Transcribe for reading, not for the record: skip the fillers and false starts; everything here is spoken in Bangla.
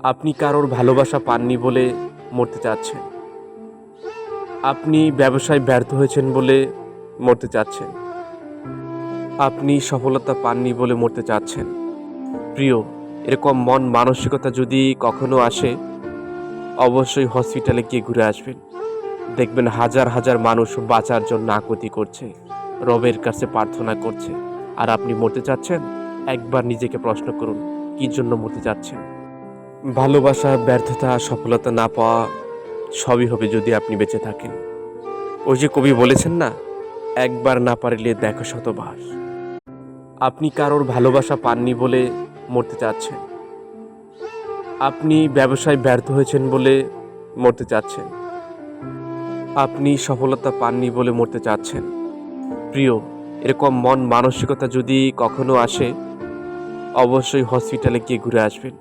আপনি কারোর ভালোবাসা পাননি বলে মরতে চাচ্ছেন। আপনি ব্যবসায় ব্যর্থ হয়েছেন বলে মরতে চাচ্ছেন। আপনি সফলতা পাননি বলে মরতে চাচ্ছেন। প্রিয়, এরকম মন মানসিকতা যদি কখনো আসে, অবশ্যই হসপিটালে গিয়ে ঘুরে আসবেন। দেখবেন হাজার হাজার মানুষ বাঁচার জন্য আকুতি করছে, রবের কাছে প্রার্থনা করছে। আর আপনি মরতে চাচ্ছেন? একবার নিজেকে প্রশ্ন করুন, কী জন্য মরতে চাচ্ছেন? ভালোবাসা, ব্যর্থতা, সফলতা না পাওয়া সবই হবে যদি আপনি বেঁচে থাকেন। ওই যে কবি বলেছেন না, একবার না পারিলে দেখো শতবার। আপনি কারোর ভালোবাসা পাননি বলে মরতে চাচ্ছেন। আপনি ব্যবসায় ব্যর্থ হয়েছেন বলে মরতে চাচ্ছেন। আপনি সফলতা পাননি বলে মরতে চাচ্ছেন। প্রিয়, এরকম মন মানসিকতা যদি কখনো আসে, অবশ্যই হসপিটালে গিয়ে ঘুরে আসবেন।